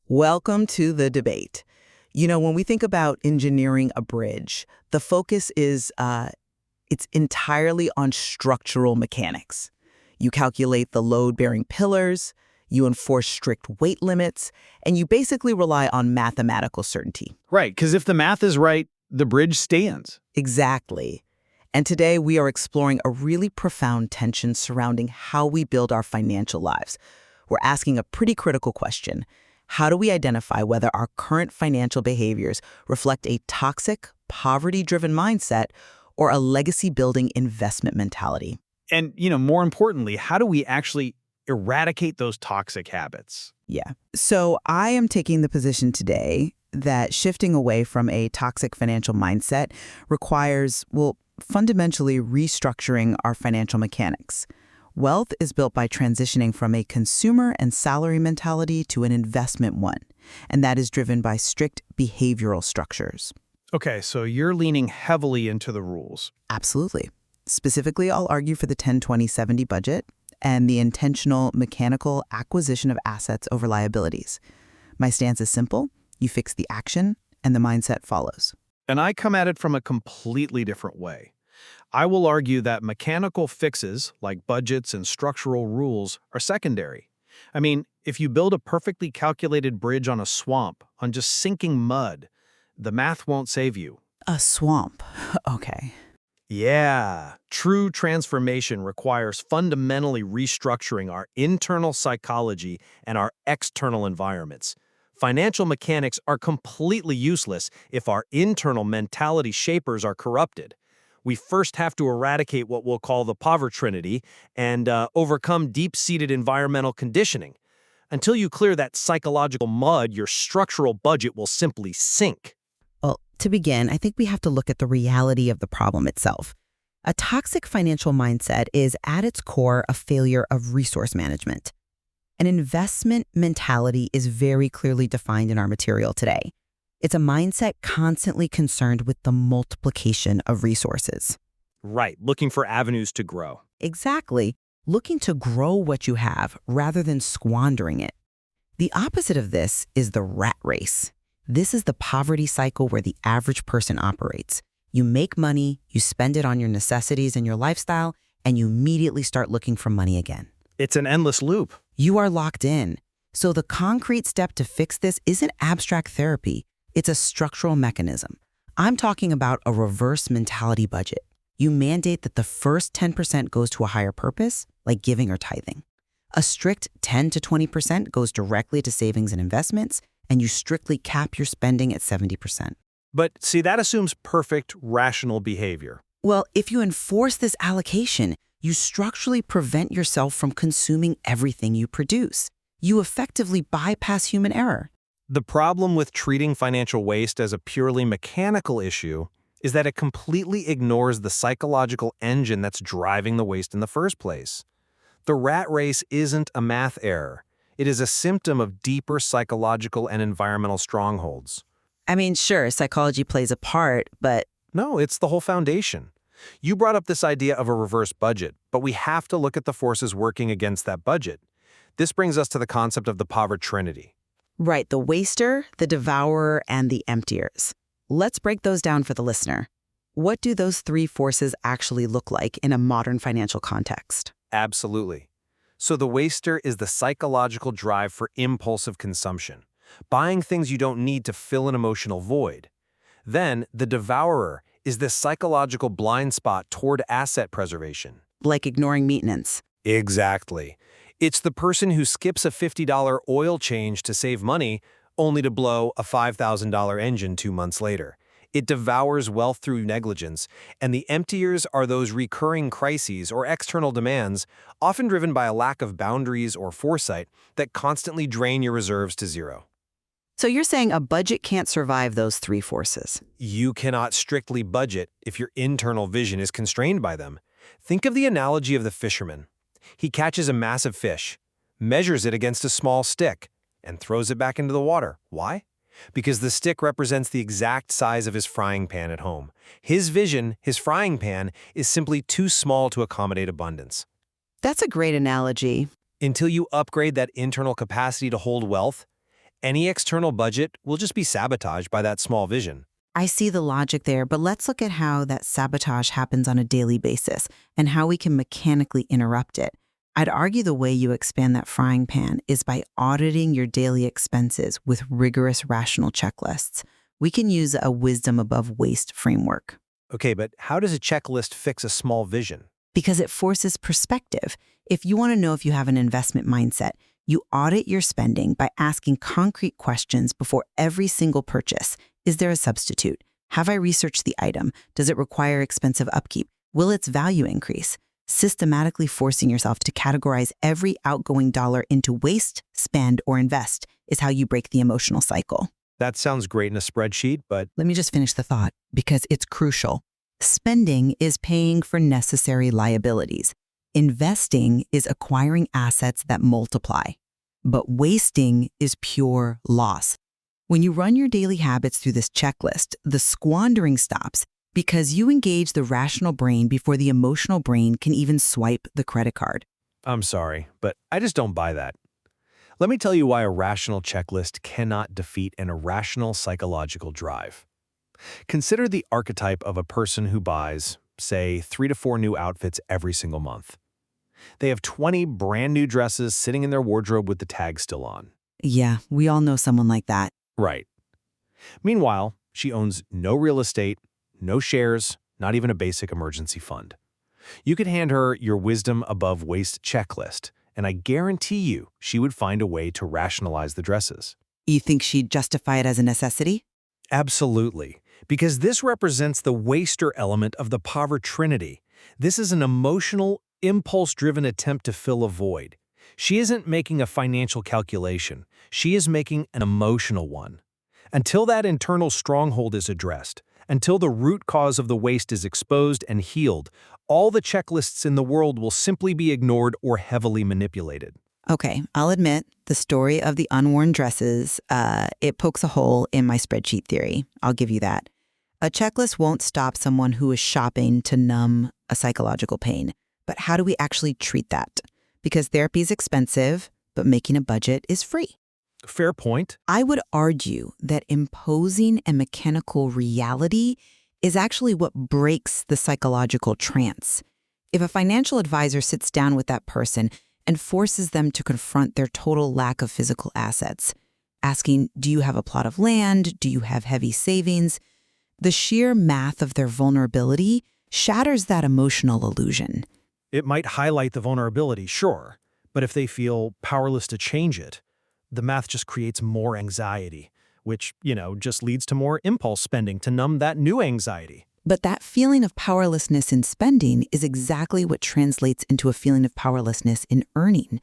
Welcome to the debate. When we think about engineering a bridge, the focus is it's entirely on structural mechanics. You calculate the load-bearing pillars, you enforce strict weight limits, and you basically rely on mathematical certainty. Right, because if the math is right, the bridge stands. Exactly. And today we are exploring a really profound tension surrounding how we build our financial lives. We're asking a pretty critical question. How do we identify whether our current financial behaviors reflect a toxic, poverty-driven mindset or a legacy-building investment mentality? And, more importantly, how do we actually eradicate those toxic habits? Yeah. So I am taking the position today that shifting away from a toxic financial mindset requires, fundamentally restructuring our financial mechanics. Wealth is built by transitioning from a consumer and salary mentality to an investment one, and that is driven by strict behavioral structures. Okay, so you're leaning heavily into the rules. Absolutely. Specifically, I'll argue for the 10-20-70 budget and the intentional mechanical acquisition of assets over liabilities. My stance is simple. You fix the action, and the mindset follows. And I come at it from a completely different way. I will argue that mechanical fixes, like budgets and structural rules, are secondary. I mean, if you build a perfectly calculated bridge on a swamp, on just sinking mud, the math won't save you. A swamp. Okay. Yeah, true transformation requires fundamentally restructuring our internal psychology and our external environments. Financial mechanics are completely useless if our internal mentality shapers are corrupted. We first have to eradicate what we'll call the poverty trinity and overcome deep-seated environmental conditioning. Until you clear that psychological mud, your structural budget will simply sink. Well, to begin, I think we have to look at the reality of the problem itself. A toxic financial mindset is, at its core, a failure of resource management. An investment mentality is very clearly defined in our material today. It's a mindset constantly concerned with the multiplication of resources. Right, looking for avenues to grow. Exactly. Looking to grow what you have rather than squandering it. The opposite of this is the rat race. This is the poverty cycle where the average person operates. You make money, you spend it on your necessities and your lifestyle, and you immediately start looking for money again. It's an endless loop. You are locked in. So the concrete step to fix this isn't abstract therapy. It's a structural mechanism. I'm talking about a reverse mentality budget. You mandate that the first 10% goes to a higher purpose, like giving or tithing. A strict 10 to 20% goes directly to savings and investments, and you strictly cap your spending at 70%. But see, that assumes perfect, rational behavior. Well, if you enforce this allocation, you structurally prevent yourself from consuming everything you produce. You effectively bypass human error. The problem with treating financial waste as a purely mechanical issue is that it completely ignores the psychological engine that's driving the waste in the first place. The rat race isn't a math error. It is a symptom of deeper psychological and environmental strongholds. I mean, sure, psychology plays a part, but No, it's the whole foundation. You brought up this idea of a reverse budget, but we have to look at the forces working against that budget. This brings us to the concept of the poverty trinity. right, the waster, the devourer, and the emptiers. Let's break those down for the listener. What do those three forces actually look like in a modern financial context? Absolutely. So the waster is the psychological drive for impulsive consumption, buying things you don't need to fill an emotional void. Then the devourer is this psychological blind spot toward asset preservation. Like ignoring maintenance. Exactly. It's the person who skips a $50 oil change to save money, only to blow a $5,000 engine 2 months later. It devours wealth through negligence, and the emptiers are those recurring crises or external demands, often driven by a lack of boundaries or foresight, that constantly drain your reserves to zero. So you're saying a budget can't survive those three forces? You cannot strictly budget if your internal vision is constrained by them. Think of the analogy of the fisherman. He catches a massive fish, measures it against a small stick, and throws it back into the water. Why? Because the stick represents the exact size of his frying pan at home. His vision, his frying pan, is simply too small to accommodate abundance. That's a great analogy. Until you upgrade that internal capacity to hold wealth, Any external budget will just be sabotaged by that small vision. I see the logic there, but let's look at how that sabotage happens on a daily basis and how we can mechanically interrupt it. I'd argue the way you expand that frying pan is by auditing your daily expenses with rigorous rational checklists. We can use a wisdom above waste framework Okay, but how does a checklist fix a small vision? because it forces perspective. If you want to know if you have an investment mindset, you audit your spending by asking concrete questions before every single purchase. Is there a substitute? Have I researched the item? Does it require expensive upkeep? Will its value increase? Systematically forcing yourself to categorize every outgoing dollar into waste, spend, or invest is how you break the emotional cycle. That sounds great in a spreadsheet, but Let me just finish the thought because it's crucial. Spending is paying for necessary liabilities. Investing is acquiring assets that multiply. But wasting is pure loss. When you run your daily habits through this checklist, the squandering stops because you engage the rational brain before the emotional brain can even swipe the credit card. I'm sorry, but I just don't buy that. Let me tell you why a rational checklist cannot defeat an irrational psychological drive. Consider the archetype of a person who buys, say, 3 to 4 new outfits every single month. They have 20 brand new dresses sitting in their wardrobe with the tag still on. Yeah, we all know someone like that. Right. Meanwhile, she owns no real estate, no shares, not even a basic emergency fund. You could hand her your wisdom above waste checklist, and I guarantee you she would find a way to rationalize the dresses. You think she'd justify it as a necessity? Absolutely, because this represents the waster element of the power trinity. This is an emotional, impulse-driven attempt to fill a void. She isn't making a financial calculation. She is making an emotional one. Until that internal stronghold is addressed, until the root cause of the waste is exposed and healed, all the checklists in the world will simply be ignored or heavily manipulated. Okay, I'll admit the story of the unworn dresses, it pokes a hole in my spreadsheet theory. I'll give you that. A checklist won't stop someone who is shopping to numb a psychological pain. But how do we actually treat that? Because therapy is expensive, but making a budget is free. Fair point. I would argue that imposing a mechanical reality is actually what breaks the psychological trance. If a financial advisor sits down with that person and forces them to confront their total lack of physical assets, asking, do you have a plot of land? Do you have heavy savings? The sheer math of their vulnerability shatters that emotional illusion. It might highlight the vulnerability, sure, but if they feel powerless to change it, the math just creates more anxiety, which, just leads to more impulse spending to numb that new anxiety. But that feeling of powerlessness in spending is exactly what translates into a feeling of powerlessness in earning.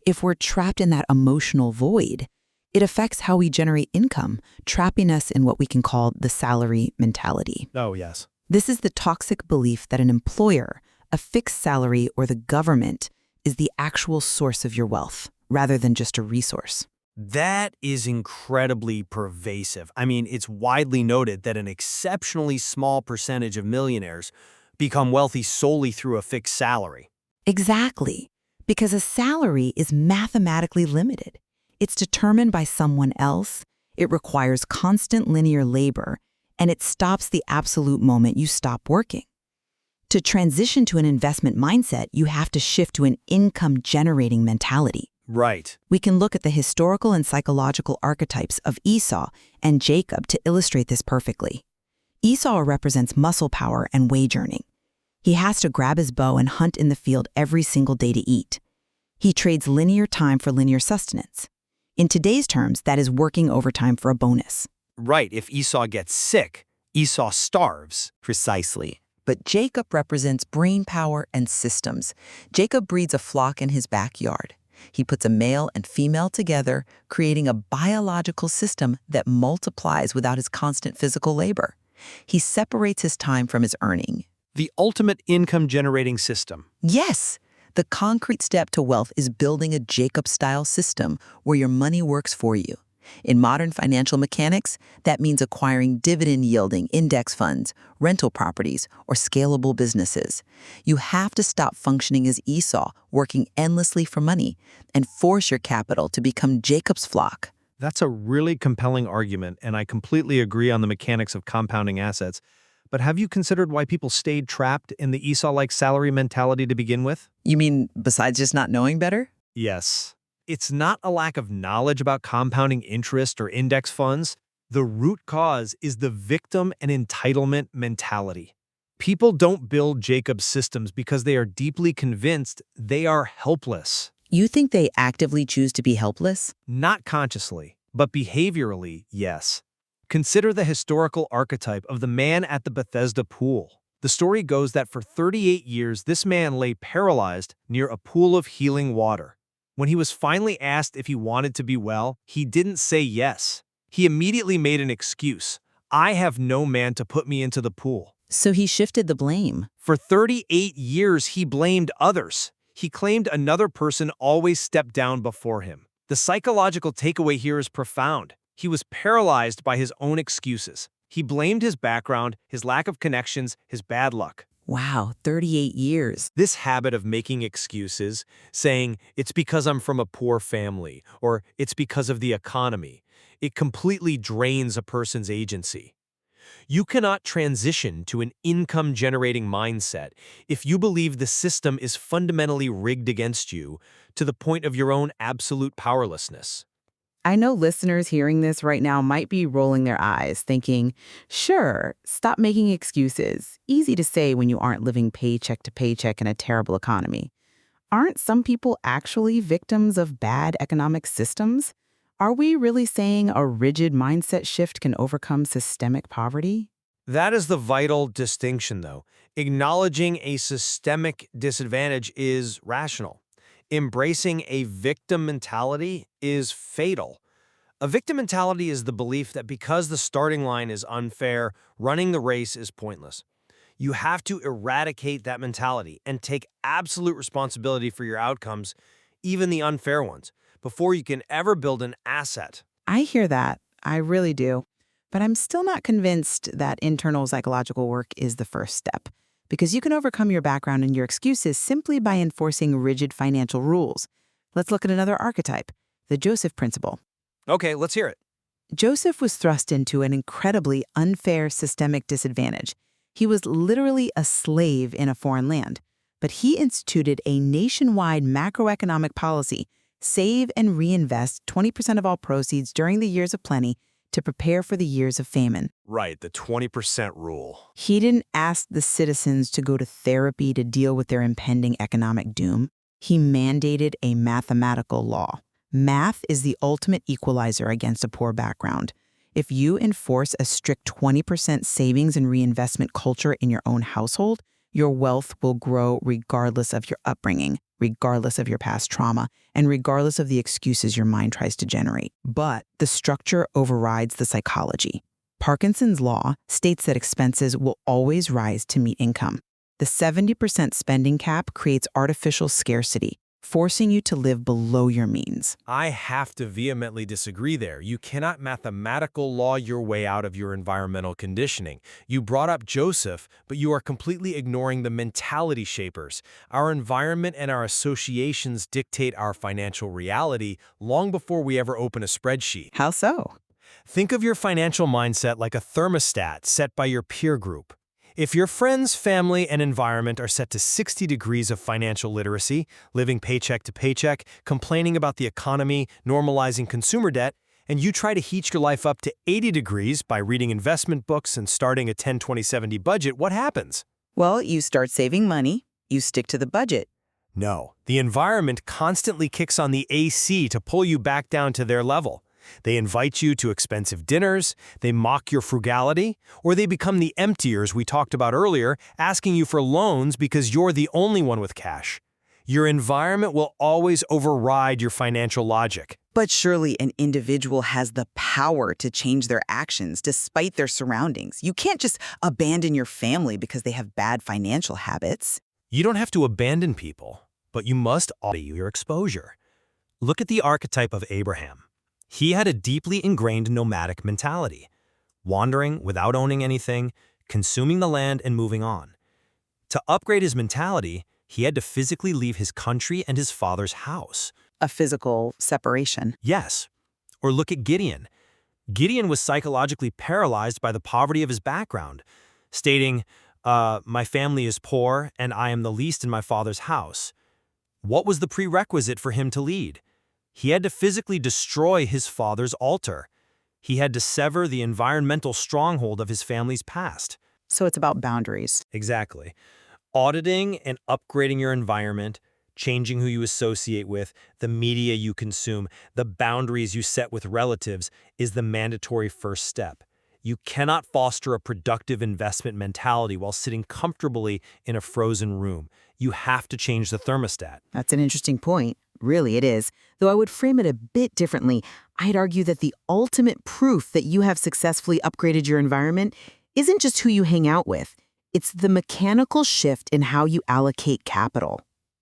If we're trapped in that emotional void, it affects how we generate income, trapping us in what we can call the salary mentality. Oh, yes. This is the toxic belief that an employer, a fixed salary, or the government is the actual source of your wealth, rather than just a resource. That is incredibly pervasive. I mean, it's widely noted that an exceptionally small percentage of millionaires become wealthy solely through a fixed salary. Exactly, because a salary is mathematically limited. It's determined by someone else, it requires constant linear labor, and it stops the absolute moment you stop working. To transition to an investment mindset, you have to shift to an income-generating mentality. Right. We can look at the historical and psychological archetypes of Esau and Jacob to illustrate this perfectly. Esau represents muscle power and wage earning. He has to grab his bow and hunt in the field every single day to eat. He trades linear time for linear sustenance. In today's terms, that is working overtime for a bonus. Right. If Esau gets sick, Esau starves. Precisely. But Jacob represents brain power and systems. Jacob breeds a flock in his backyard. He puts a male and female together, creating a biological system that multiplies without his constant physical labor. He separates his time from his earning. The ultimate income-generating system. Yes, the concrete step to wealth is building a Jacob-style system where your money works for you. In modern financial mechanics, that means acquiring dividend-yielding index funds, rental properties, or scalable businesses. You have to stop functioning as Esau, working endlessly for money, and force your capital to become Jacob's flock, That's a really compelling argument, and I completely agree on the mechanics of compounding assets. But have you considered why people stayed trapped in the Esau-like salary mentality to begin with? You mean besides just not knowing better? Yes. It's not a lack of knowledge about compounding interest or index funds. The root cause is the victim and entitlement mentality. People don't build Jacob's systems because they are deeply convinced they are helpless. You think they actively choose to be helpless? Not consciously, but behaviorally, yes. Consider the historical archetype of the man at the Bethesda pool. The story goes that for 38 years, this man lay paralyzed near a pool of healing water. When he was finally asked if he wanted to be well, he didn't say yes. He immediately made an excuse. I have no man to put me into the pool. So he shifted the blame. For 38 years, he blamed others. He claimed another person always stepped down before him. The psychological takeaway here is profound. He was paralyzed by his own excuses. He blamed his background, his lack of connections, his bad luck. Wow, 38 years. This habit of making excuses, saying, it's because I'm from a poor family, or it's because of the economy, it completely drains a person's agency. You cannot transition to an income-generating mindset if you believe the system is fundamentally rigged against you to the point of your own absolute powerlessness. I know listeners hearing this right now might be rolling their eyes, thinking, sure, stop making excuses. Easy to say when you aren't living paycheck to paycheck in a terrible economy. Aren't some people actually victims of bad economic systems? Are we really saying a rigid mindset shift can overcome systemic poverty? That is the vital distinction, though. Acknowledging a systemic disadvantage is rational. Embracing a victim mentality is fatal. A victim mentality is the belief that because the starting line is unfair, running the race is pointless. You have to eradicate that mentality and take absolute responsibility for your outcomes, even the unfair ones, before you can ever build an asset. I hear that. I really do. But I'm still not convinced that internal psychological work is the first step, because you can overcome your background and your excuses simply by enforcing rigid financial rules. Let's look at another archetype, the Joseph principle. Okay, let's hear it. Joseph was thrust into an incredibly unfair systemic disadvantage. He was literally a slave in a foreign land, but he instituted a nationwide macroeconomic policy: save and reinvest 20% of all proceeds during the years of plenty to prepare for the years of famine. Right, the 20% rule. He didn't ask the citizens to go to therapy to deal with their impending economic doom. He mandated a mathematical law. Math is the ultimate equalizer against a poor background. If you enforce a strict 20% savings and reinvestment culture in your own household, your wealth will grow regardless of your upbringing, regardless of your past trauma, and regardless of the excuses your mind tries to generate. But the structure overrides the psychology. Parkinson's law states that expenses will always rise to meet income. The 70% spending cap creates artificial scarcity, forcing you to live below your means. I have to vehemently disagree there. You cannot mathematical law your way out of your environmental conditioning. You brought up Joseph, but you are completely ignoring the mentality shapers. Our environment and our associations dictate our financial reality long before we ever open a spreadsheet. How so? Think of your financial mindset like a thermostat set by your peer group. If your friends, family, and environment are set to 60 degrees of financial literacy, living paycheck to paycheck, complaining about the economy, normalizing consumer debt, and you try to heat your life up to 80 degrees by reading investment books and starting a 10-20-70 budget, what happens? Well, you start saving money, you stick to the budget. No, the environment constantly kicks on the AC to pull you back down to their level. They invite you to expensive dinners, they mock your frugality, or they become the emptiers we talked about earlier, asking you for loans because you're the only one with cash. Your environment will always override your financial logic. But surely an individual has the power to change their actions despite their surroundings. You can't just abandon your family because they have bad financial habits. You don't have to abandon people, but you must audit your exposure. Look at the archetype of Abraham. He had a deeply ingrained nomadic mentality, wandering without owning anything, consuming the land and moving on. To upgrade his mentality, he had to physically leave his country and his father's house. A physical separation. Yes. Or look at Gideon. Gideon was psychologically paralyzed by the poverty of his background, stating, my family is poor and I am the least in my father's house. What was the prerequisite for him to lead? He had to physically destroy his father's altar. He had to sever the environmental stronghold of his family's past. So it's about boundaries. Exactly. Auditing and upgrading your environment, changing who you associate with, the media you consume, the boundaries you set with relatives is the mandatory first step. You cannot foster a productive investment mentality while sitting comfortably in a frozen room. You have to change the thermostat. That's an interesting point. Really, it is. Though I would frame it a bit differently. I'd argue that the ultimate proof that you have successfully upgraded your environment isn't just who you hang out with. It's the mechanical shift in how you allocate capital.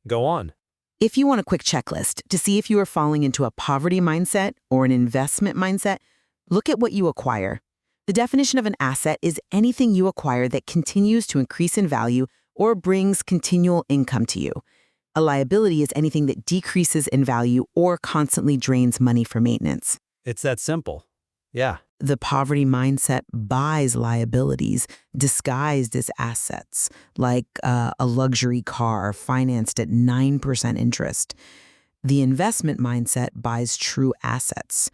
Go on. If you want a quick checklist to see if you are falling into a poverty mindset or an investment mindset, look at what you acquire. The definition of an asset is anything you acquire that continues to increase in value or brings continual income to you. A liability is anything that decreases in value or constantly drains money for maintenance. It's that simple. Yeah. The poverty mindset buys liabilities disguised as assets, like a luxury car financed at 9% interest. The investment mindset buys true assets.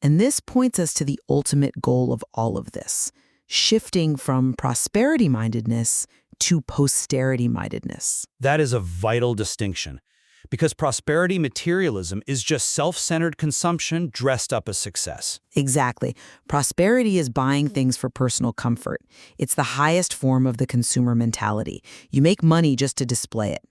And this points us to the ultimate goal of all of this, shifting from prosperity-mindedness to posterity-mindedness. That is a vital distinction, because prosperity materialism is just self-centered consumption dressed up as success. Exactly. Prosperity is buying things for personal comfort. It's the highest form of the consumer mentality. You make money just to display it.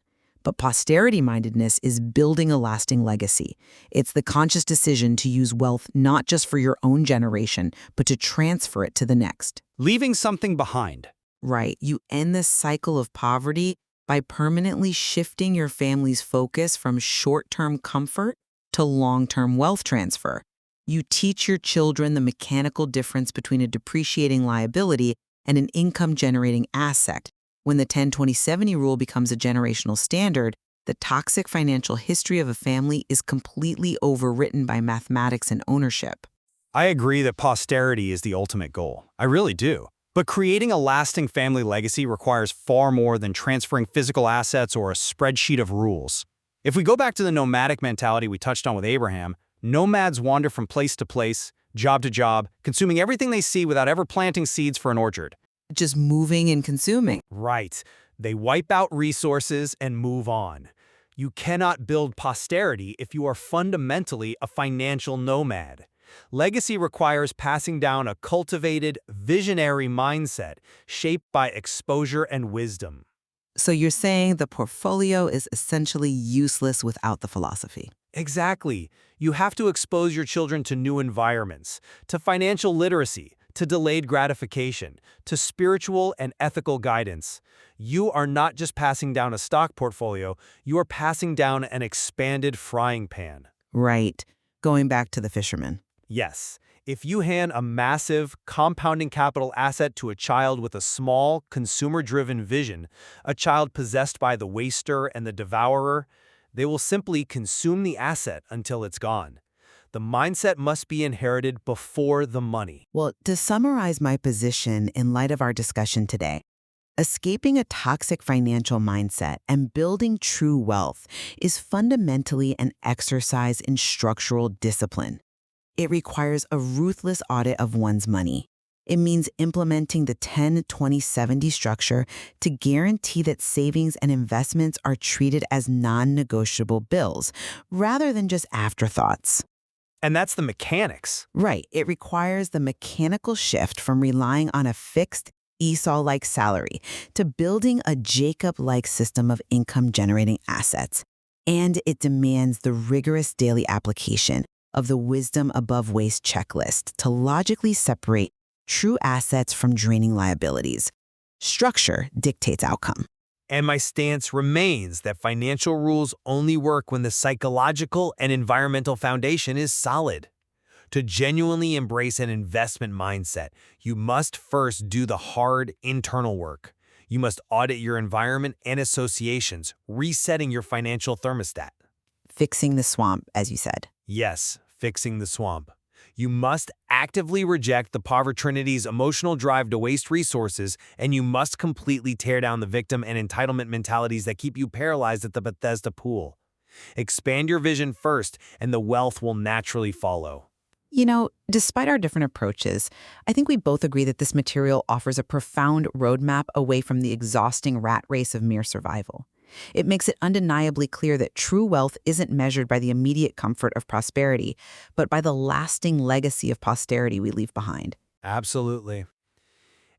But posterity-mindedness is building a lasting legacy. It's the conscious decision to use wealth not just for your own generation, but to transfer it to the next. Leaving something behind. Right. You end this cycle of poverty by permanently shifting your family's focus from short-term comfort to long-term wealth transfer. You teach your children the mechanical difference between a depreciating liability and an income-generating asset. When the 10-20-70 rule becomes a generational standard, the toxic financial history of a family is completely overwritten by mathematics and ownership. I agree that posterity is the ultimate goal. I really do. But creating a lasting family legacy requires far more than transferring physical assets or a spreadsheet of rules. If we go back to the nomadic mentality we touched on with Abraham, nomads wander from place to place, job to job, consuming everything they see without ever planting seeds for an orchard. Just moving and consuming. Right. They wipe out resources and move on. You cannot build posterity if you are fundamentally a financial nomad. Legacy requires passing down a cultivated, visionary mindset shaped by exposure and wisdom. So you're saying the portfolio is essentially useless without the philosophy. Exactly. You have to expose your children to new environments, to financial literacy, to delayed gratification, to spiritual and ethical guidance. You are not just passing down a stock portfolio, you are passing down an expanded frying pan. Right. Going back to the fisherman. Yes, if you hand a massive, compounding capital asset to a child with a small, consumer-driven vision, a child possessed by the waster and the devourer, they will simply consume the asset until it's gone. The mindset must be inherited before the money. Well, to summarize my position in light of our discussion today, escaping a toxic financial mindset and building true wealth is fundamentally an exercise in structural discipline. It requires a ruthless audit of one's money. It means implementing the 10-20-70 structure to guarantee that savings and investments are treated as non-negotiable bills rather than just afterthoughts. And that's the mechanics. Right. It requires the mechanical shift from relying on a fixed Esau-like salary to building a Jacob-like system of income-generating assets. And it demands the rigorous daily application of the wisdom above waste checklist to logically separate true assets from draining liabilities. Structure dictates outcome. And my stance remains that financial rules only work when the psychological and environmental foundation is solid. To genuinely embrace an investment mindset, you must first do the hard internal work. You must audit your environment and associations, resetting your financial thermostat. Fixing the swamp, as you said. Yes, fixing the swamp. You must actively reject the Poverty Trinity's emotional drive to waste resources, and you must completely tear down the victim and entitlement mentalities that keep you paralyzed at the Bethesda pool. Expand your vision first, and the wealth will naturally follow. You know, despite our different approaches, I think we both agree that this material offers a profound roadmap away from the exhausting rat race of mere survival. It makes it undeniably clear that true wealth isn't measured by the immediate comfort of prosperity, but by the lasting legacy of posterity we leave behind. Absolutely.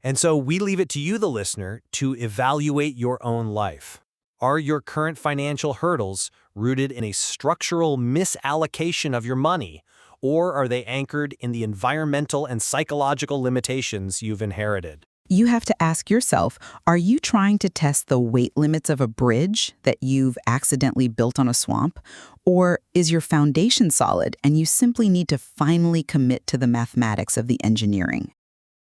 And so we leave it to you, the listener, to evaluate your own life. Are your current financial hurdles rooted in a structural misallocation of your money, or are they anchored in the environmental and psychological limitations you've inherited? You have to ask yourself, are you trying to test the weight limits of a bridge that you've accidentally built on a swamp? Or is your foundation solid and you simply need to finally commit to the mathematics of the engineering?